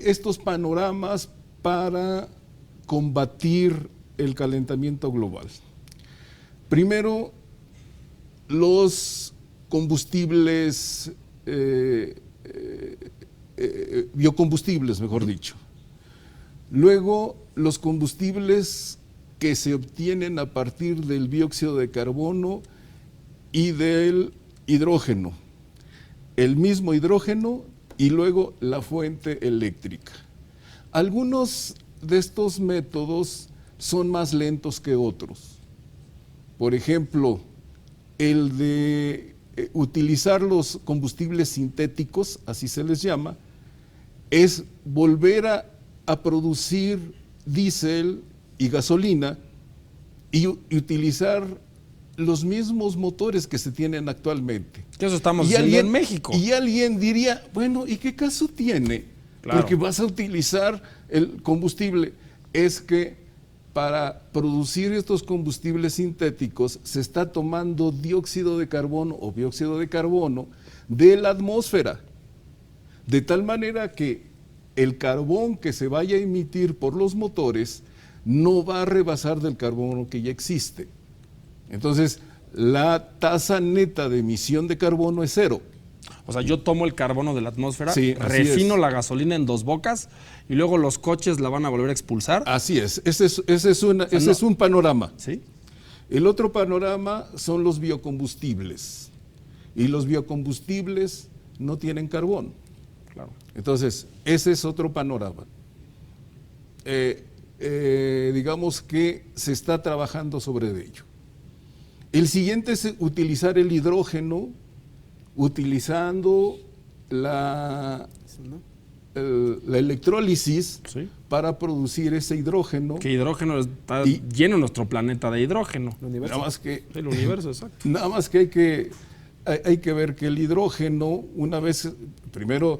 S4: estos panoramas para combatir el calentamiento global. Primero, los combustibles, biocombustibles, mejor dicho. Luego, los combustibles que se obtienen a partir del dióxido de carbono y del hidrógeno. El mismo hidrógeno y luego la fuente eléctrica. Algunos de estos métodos son más lentos que otros. Por ejemplo, el de utilizar los combustibles sintéticos, así se les llama, es volver a producir diésel y gasolina y utilizar los mismos motores que se tienen actualmente.
S1: Que eso estamos haciendo en México.
S4: Y alguien diría, bueno, ¿y qué caso tiene? Claro. Porque vas a utilizar el combustible. Es que para producir estos combustibles sintéticos se está tomando dióxido de carbono o dióxido de carbono de la atmósfera, de tal manera que el carbón que se vaya a emitir por los motores no va a rebasar del carbono que ya existe. Entonces, la tasa neta de emisión de carbono es 0.
S1: O sea, yo tomo el carbono de la atmósfera,
S4: Sí, así
S1: refino
S4: es.
S1: la gasolina en 2 bocas y luego los coches la van a volver a expulsar.
S4: Así es, ese es un panorama.
S1: ¿Sí?
S4: El otro panorama son los biocombustibles. Y los biocombustibles no tienen carbón.
S1: Claro.
S4: Entonces, ese es otro panorama. Digamos que se está trabajando sobre ello. El siguiente es utilizar el hidrógeno utilizando la electrólisis
S1: Sí.
S4: para producir ese hidrógeno.
S1: Que hidrógeno está
S4: Y-
S1: lleno nuestro planeta de hidrógeno.
S2: El universo.
S4: Nada más que
S1: El universo, exacto.
S4: Nada más que hay que ver que el hidrógeno, una vez, primero,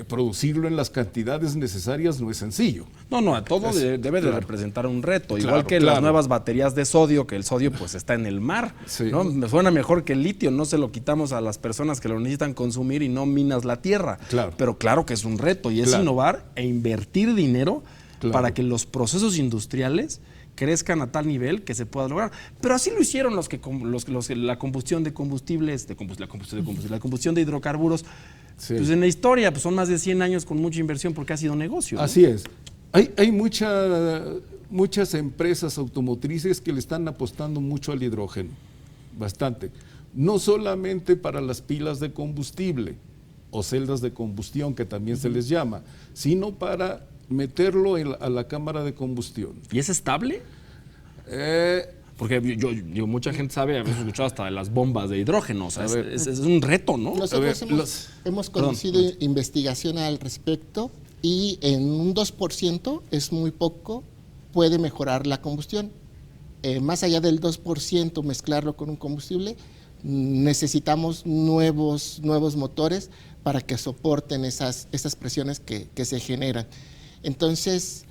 S4: producirlo en las cantidades necesarias no es sencillo.
S1: No, todo debe de
S4: claro.
S1: representar un reto.
S4: Claro,
S1: Igual que
S4: claro.
S1: las nuevas baterías de sodio, que el sodio pues está en el mar.
S4: Sí.
S1: ¿No? Me suena mejor que el litio, no se lo quitamos a las personas que lo necesitan consumir y no minas la tierra.
S4: Claro.
S1: Pero claro que es un reto y es
S4: Claro.
S1: innovar e invertir dinero
S4: Claro.
S1: para que los procesos industriales crezcan a tal nivel que se pueda lograr. Pero así lo hicieron la combustión de combustibles, la combustión de hidrocarburos.
S4: Sí.
S1: Pues en la historia pues son más de 100 años con mucha inversión porque ha sido negocio, ¿no?
S4: Así es. Hay muchas empresas automotrices que le están apostando mucho al hidrógeno, bastante. No solamente para las pilas de combustible o celdas de combustión, que también se les llama, sino para meterlo a la cámara de combustión.
S1: ¿Y es estable? Porque mucha gente sabe, hemos escuchado hasta de las bombas de hidrógeno, o sea,
S4: A ver.
S1: es un reto, ¿no?
S3: Nosotros
S4: ver,
S3: hemos conocido investigación al respecto y en un 2% es muy poco, puede mejorar la combustión. Más allá del 2% mezclarlo con un combustible, necesitamos nuevos motores para que soporten esas presiones que se generan. Entonces,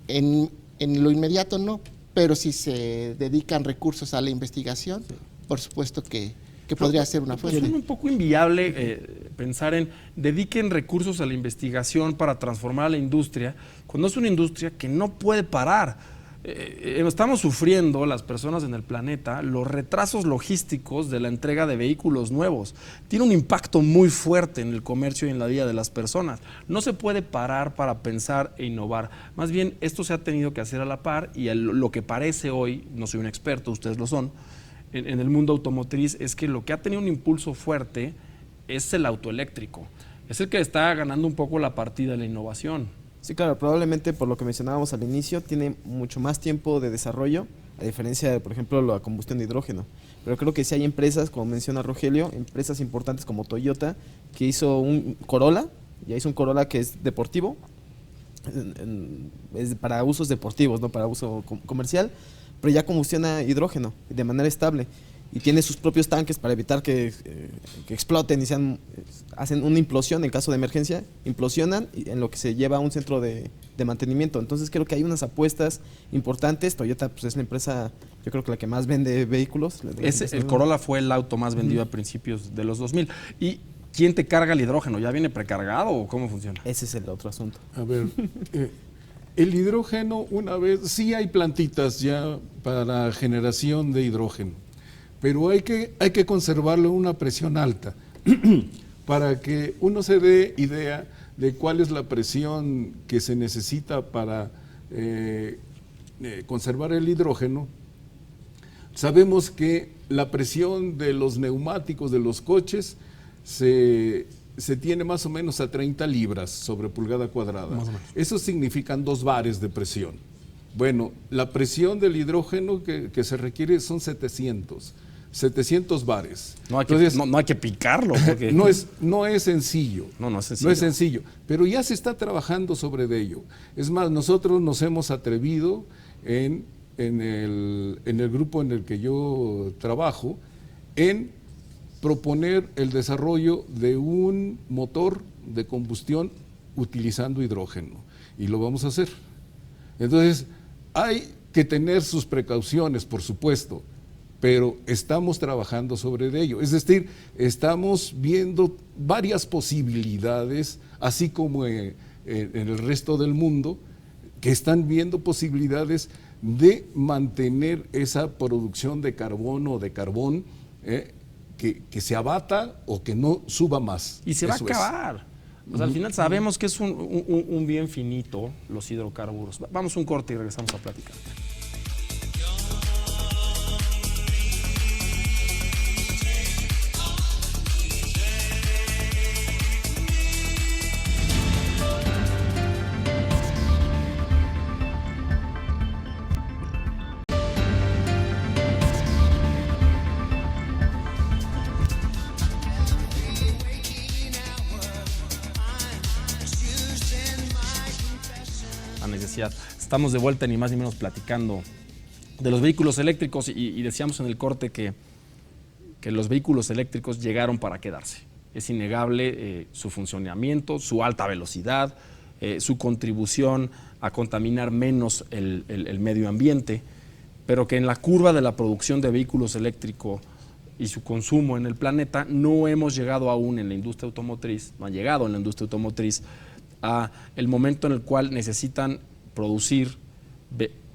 S3: en lo inmediato no, pero si se dedican recursos a la investigación, por supuesto que podría ser una
S1: Suena
S3: fuente.
S1: un poco inviable pensar en dediquen recursos a la investigación para transformar a la industria, cuando es una industria que no puede parar. Estamos sufriendo, las personas en el planeta, los retrasos logísticos de la entrega de vehículos nuevos. Tiene un impacto muy fuerte en el comercio y en la vida de las personas. No se puede parar para pensar e innovar. Más bien, esto se ha tenido que hacer a la par y lo que parece hoy, no soy un experto, ustedes lo son, en el mundo automotriz, es que lo que ha tenido un impulso fuerte es el autoeléctrico. Es el que está ganando un poco la partida de la innovación.
S2: Sí, claro, probablemente por lo que mencionábamos al inicio, tiene mucho más tiempo de desarrollo, a diferencia de, por ejemplo, la combustión de hidrógeno. Pero creo que sí hay empresas, como menciona Rogelio, empresas importantes como Toyota, que hizo un Corolla, ya hizo un Corolla que es deportivo, es para usos deportivos, no para uso comercial, pero ya combustiona hidrógeno de manera estable. Y tiene sus propios tanques para evitar que exploten y hacen una implosión en caso de emergencia, implosionan en lo que se lleva a un centro de mantenimiento. Entonces creo que hay unas apuestas importantes. Toyota pues, es la empresa, yo creo que la que más vende vehículos.
S1: El Corolla fue el auto más vendido a principios de los 2000. ¿Y quién te carga el hidrógeno? ¿Ya viene precargado o cómo funciona?
S2: Ese es el otro asunto.
S4: A ver, el hidrógeno, una vez, sí hay plantitas ya para generación de hidrógeno, pero hay que conservarlo a una presión alta para que uno se dé idea de cuál es la presión que se necesita para conservar el hidrógeno. Sabemos que la presión de los neumáticos de los coches se tiene más o menos a 30 libras sobre pulgada cuadrada. Eso significan 2 bares de presión. Bueno, la presión del hidrógeno que se requiere son 700 bares.
S1: No hay que,
S4: Entonces,
S1: no hay que picarlo. Porque...
S4: no es sencillo.
S1: No es sencillo.
S4: No es sencillo, pero ya se está trabajando sobre ello. Es más, nosotros nos hemos atrevido en el grupo en el que yo trabajo en proponer el desarrollo de un motor de combustión utilizando hidrógeno. Y lo vamos a hacer. Entonces, hay que tener sus precauciones, por supuesto, pero estamos trabajando sobre ello. Es decir, estamos viendo varias posibilidades, así como en el resto del mundo, que están viendo posibilidades de mantener esa producción de carbono o de carbón que se abata o que no suba más.
S1: Y se va a
S4: Eso es.
S1: acabar. Pues al final sabemos que es un bien finito los hidrocarburos. Vamos a un corte y regresamos a platicar. La necesidad. Estamos de vuelta ni más ni menos platicando de los vehículos eléctricos y decíamos en el corte que los vehículos eléctricos llegaron para quedarse. Es innegable su funcionamiento, su alta velocidad, su contribución a contaminar menos el medio ambiente, pero que en la curva de la producción de vehículos eléctricos y su consumo en el planeta no hemos llegado aún en la industria automotriz, no han llegado en la industria automotriz a el momento en el cual necesitan producir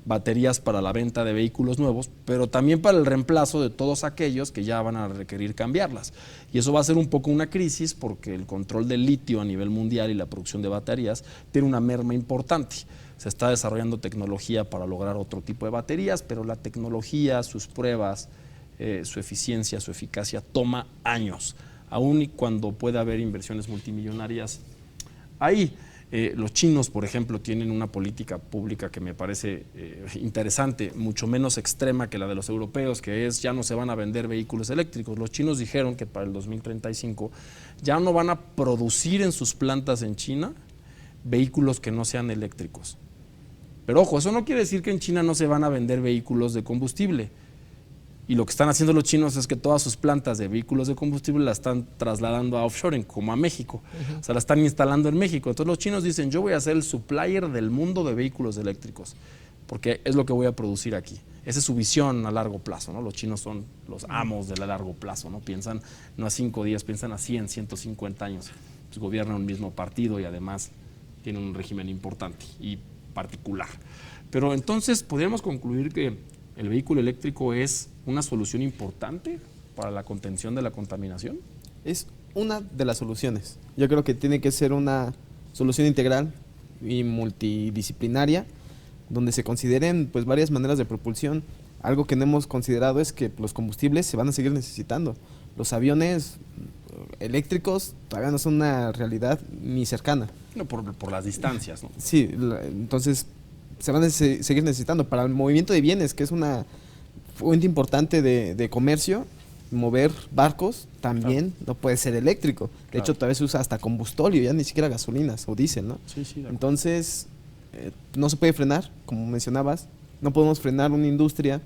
S1: baterías para la venta de vehículos nuevos, pero también para el reemplazo de todos aquellos que ya van a requerir cambiarlas. Y eso va a ser un poco una crisis porque el control del litio a nivel mundial y la producción de baterías tiene una merma importante. Se está desarrollando tecnología para lograr otro tipo de baterías, pero la tecnología, sus pruebas, su eficiencia, su eficacia toma años, aun y cuando pueda haber inversiones multimillonarias ahí. Los chinos, por ejemplo, tienen una política pública que me parece interesante, mucho menos extrema que la de los europeos, que es ya no se van a vender vehículos eléctricos. Los chinos dijeron que para el 2035 ya no van a producir en sus plantas en China vehículos que no sean eléctricos. Pero ojo, eso no quiere decir que en China no se van a vender vehículos de combustible. Y lo que están haciendo los chinos es que todas sus plantas de vehículos de combustible las están trasladando a offshoring, como a México. O sea, las están instalando en México. Entonces los chinos dicen, yo voy a ser el supplier del mundo de vehículos eléctricos, porque es lo que voy a producir aquí. Esa es su visión a largo plazo, ¿no? Los chinos son los amos del largo plazo, ¿no? Piensan no a 5 días, piensan a 100, 150 años. Pues gobiernan un mismo partido y además tienen un régimen importante y particular. Pero entonces podríamos concluir que el vehículo eléctrico es una solución importante para la contención de la contaminación.
S2: Es una de las soluciones. Yo creo que tiene que ser una solución integral y multidisciplinaria, donde se consideren pues varias maneras de propulsión. Algo que no hemos considerado es que los combustibles se van a seguir necesitando. Los aviones eléctricos todavía no son una realidad ni cercana.
S1: No, por las distancias, ¿no?
S2: Sí, entonces se van a seguir necesitando para el movimiento de bienes, que es una fuente importante de comercio. Mover barcos también no puede ser eléctrico. De hecho, todavía se usa hasta combustóleo, ya ni siquiera gasolinas o diésel, ¿no?
S1: Sí,
S2: entonces, no se puede frenar, como mencionabas. No podemos frenar una industria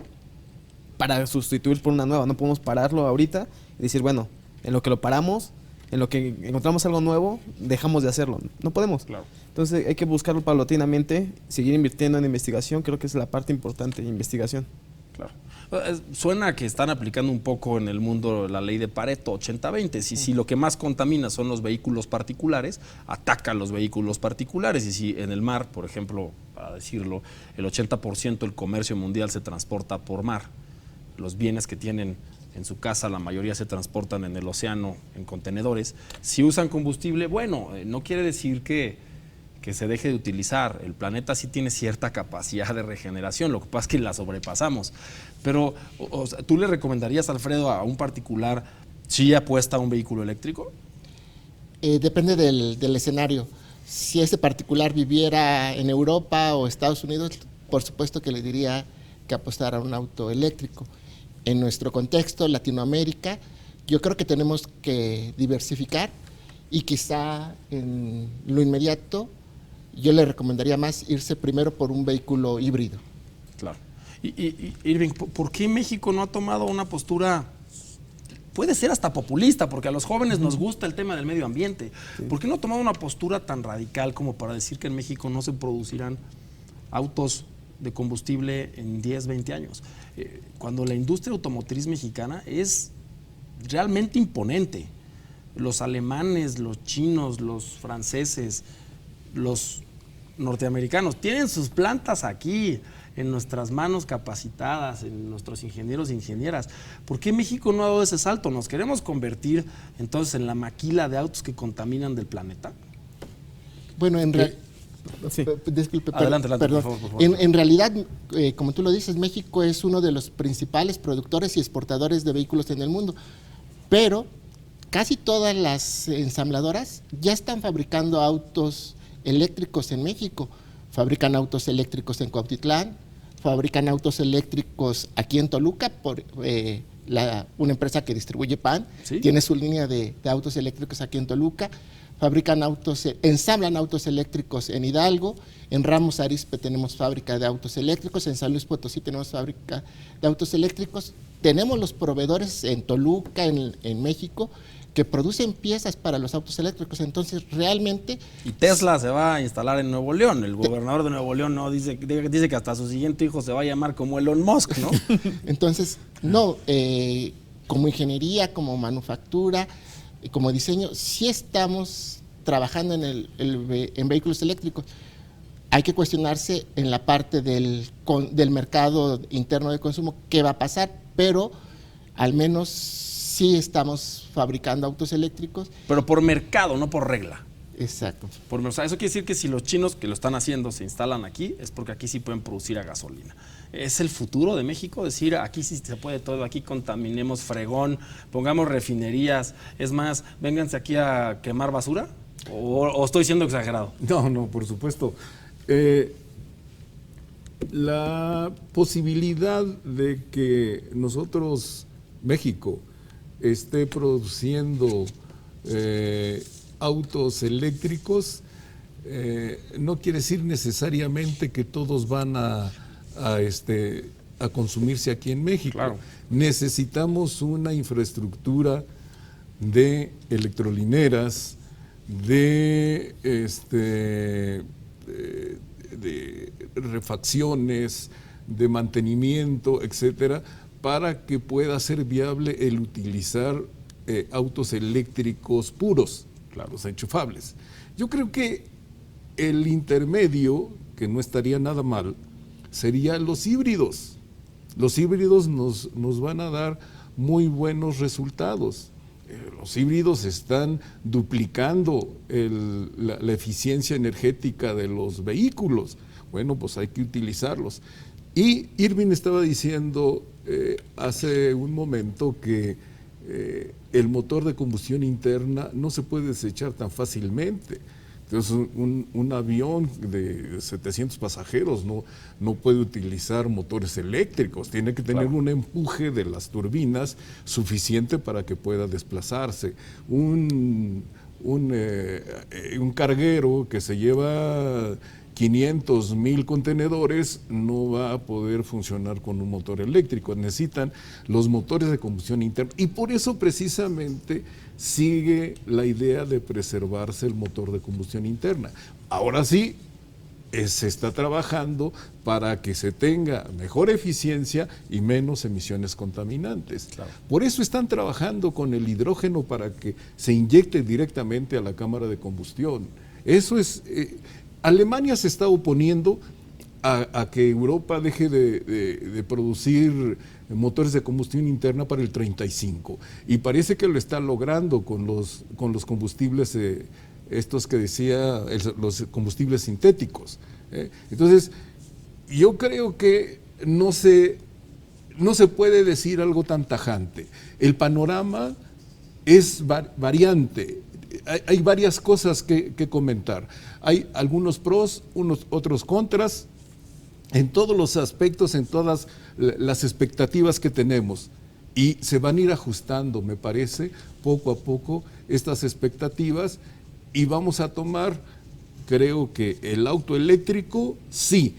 S2: para sustituir por una nueva. No podemos pararlo ahorita y decir, bueno, en lo que lo paramos, en lo que encontramos algo nuevo, dejamos de hacerlo. No podemos.
S1: Claro.
S2: Entonces hay que buscarlo paulatinamente, seguir invirtiendo en investigación. Creo que es la parte importante, investigación.
S1: Claro. Suena que están aplicando un poco en el mundo la ley de Pareto 80-20. Si lo que más contamina son los vehículos particulares, atacan los vehículos particulares. Y si en el mar, por ejemplo, para decirlo, el 80% del comercio mundial se transporta por mar, los bienes que tienen en su casa, la mayoría se transportan en el océano, en contenedores. Si usan combustible, bueno, no quiere decir que se deje de utilizar. El planeta sí tiene cierta capacidad de regeneración, lo que pasa es que la sobrepasamos. Pero, ¿tú le recomendarías, Alfredo, a un particular si apuesta a un vehículo eléctrico?
S3: Depende del escenario. Si ese particular viviera en Europa o Estados Unidos, por supuesto que le diría que apostara a un auto eléctrico. En nuestro contexto, Latinoamérica, yo creo que tenemos que diversificar y quizá en lo inmediato yo le recomendaría más irse primero por un vehículo híbrido.
S1: Claro. Y Irving, ¿por qué México no ha tomado una postura, puede ser hasta populista, porque a los jóvenes nos gusta el tema del medio ambiente? Sí. ¿Por qué no ha tomado una postura tan radical como para decir que en México no se producirán autos de combustible en 10, 20 años? Cuando la industria automotriz mexicana es realmente imponente. Los alemanes, los chinos, los franceses, los
S5: norteamericanos tienen sus plantas aquí, en nuestras manos capacitadas, en nuestros ingenieros e ingenieras. ¿Por qué México no ha dado ese salto? ¿Nos queremos convertir entonces en la maquila de autos que contaminan del planeta?
S3: Bueno,
S1: Sí.
S3: Disculpe,
S5: Adelante,
S3: perdón.
S5: por favor.
S3: En realidad, como tú lo dices, México es uno de los principales productores y exportadores de vehículos en el mundo, pero casi todas las ensambladoras ya están fabricando autos eléctricos en México. Fabrican autos eléctricos en Cuautitlán, fabrican autos eléctricos aquí en Toluca, por una empresa que distribuye PAN,
S5: ¿Sí?
S3: Tiene su línea de autos eléctricos aquí en Toluca. Ensamblan autos eléctricos en Hidalgo, en Ramos Arizpe tenemos fábrica de autos eléctricos, en San Luis Potosí tenemos fábrica de autos eléctricos, tenemos los proveedores en Toluca, en México, que producen piezas para los autos eléctricos. Entonces realmente...
S5: Y Tesla se va a instalar en Nuevo León. El gobernador de Nuevo León no dice que hasta su siguiente hijo se va a llamar como Elon Musk, ¿no?
S3: Entonces, no, como ingeniería, como manufactura, como diseño, sí estamos trabajando en vehículos eléctricos. Hay que cuestionarse en la parte del mercado interno de consumo qué va a pasar, pero al menos sí estamos fabricando autos eléctricos.
S5: Pero por mercado, no por regla.
S3: Exacto.
S5: O sea, eso quiere decir que si los chinos que lo están haciendo se instalan aquí, es porque aquí sí pueden producir a gasolina. ¿Es el futuro de México? Decir, aquí sí se puede todo, aquí contaminemos fregón, pongamos refinerías, es más, vénganse aquí a quemar basura, o estoy siendo exagerado.
S4: No, por supuesto. La posibilidad de que nosotros, México, esté produciendo autos eléctricos, no quiere decir necesariamente que todos van a consumirse aquí en México.
S5: Claro.
S4: Necesitamos una infraestructura de electrolineras, de refacciones, de mantenimiento, etcétera, para que pueda ser viable el utilizar autos eléctricos puros, claro, los enchufables. Yo creo que el intermedio, que no estaría nada mal, serían los híbridos. Los híbridos nos van a dar muy buenos resultados. Los híbridos están duplicando la eficiencia energética de los vehículos. Bueno, pues hay que utilizarlos. Y Irving estaba diciendo hace un momento que el motor de combustión interna no se puede desechar tan fácilmente. Entonces, un avión de 700 pasajeros no puede utilizar motores eléctricos, tiene que tener un empuje de las turbinas suficiente para que pueda desplazarse. Un carguero que se lleva 500, 1000 contenedores no va a poder funcionar con un motor eléctrico. Necesitan los motores de combustión interna y por eso precisamente sigue la idea de preservarse el motor de combustión interna. Ahora sí, se está trabajando para que se tenga mejor eficiencia y menos emisiones contaminantes. Claro. Por eso están trabajando con el hidrógeno para que se inyecte directamente a la cámara de combustión. Eso es... Alemania se está oponiendo a que Europa deje de producir motores de combustión interna para el 35 y parece que lo está logrando con los combustibles estos que decía, los combustibles sintéticos. Entonces, yo creo que no se puede decir algo tan tajante. El panorama es variante. Hay varias cosas que comentar. Hay algunos pros, otros contras, en todos los aspectos, en todas las expectativas que tenemos. Y se van a ir ajustando, me parece, poco a poco estas expectativas y vamos a tomar, creo que el auto eléctrico sí,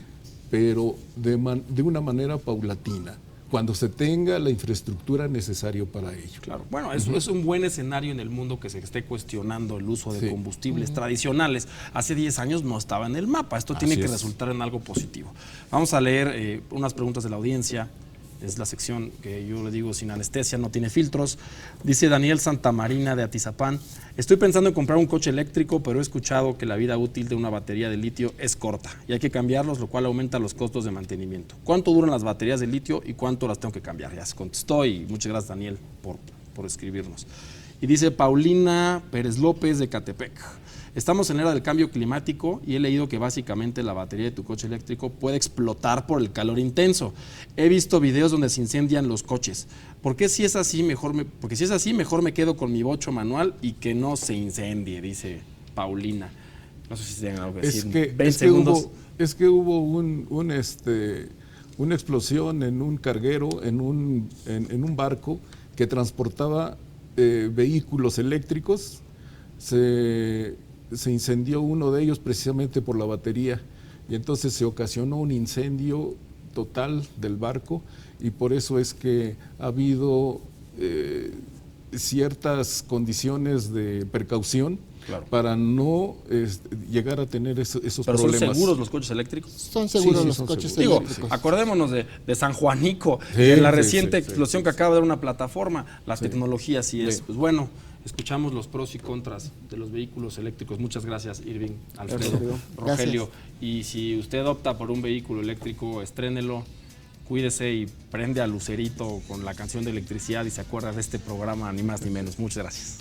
S4: pero de una manera paulatina, cuando se tenga la infraestructura necesaria para ello.
S5: Claro, bueno, eso es un buen escenario en el mundo que se esté cuestionando el uso de combustibles tradicionales. Hace 10 años no estaba en el mapa, esto tiene que resultar en algo positivo. Vamos a leer unas preguntas de la audiencia. Es la sección que yo le digo sin anestesia, no tiene filtros. Dice Daniel Santamarina de Atizapán: estoy pensando en comprar un coche eléctrico, pero he escuchado que la vida útil de una batería de litio es corta y hay que cambiarlos, lo cual aumenta los costos de mantenimiento. ¿Cuánto duran las baterías de litio y cuánto las tengo que cambiar? Ya se contestó y muchas gracias, Daniel, por escribirnos. Y dice Paulina Pérez López de Catepec: estamos en la era del cambio climático y he leído que básicamente la batería de tu coche eléctrico puede explotar por el calor intenso. He visto videos donde se incendian los coches. Porque si es así, mejor me quedo con mi bocho manual y que no se incendie, dice Paulina. No sé si tienen algo que decir. 20 segundos.
S4: Hubo una explosión en un carguero, en un barco que transportaba vehículos eléctricos. Se incendió uno de ellos precisamente por la batería y entonces se ocasionó un incendio total del barco y por eso es que ha habido ciertas condiciones de precaución, claro, para no llegar a tener esos
S5: ¿Pero
S4: problemas.
S5: ¿Son seguros los coches eléctricos?
S3: Son seguros los coches eléctricos.
S5: Digo, acordémonos de San Juanico, de la reciente explosión que acaba de dar una plataforma. La tecnología sí es. Pues bueno, escuchamos los pros y contras de los vehículos eléctricos. Muchas gracias, Irving, Alfredo, Rogelio. Y si usted opta por un vehículo eléctrico, estrénelo, cuídese y prende a Lucerito con la canción de electricidad y se acuerda de este programa, ni más ni menos. Muchas gracias.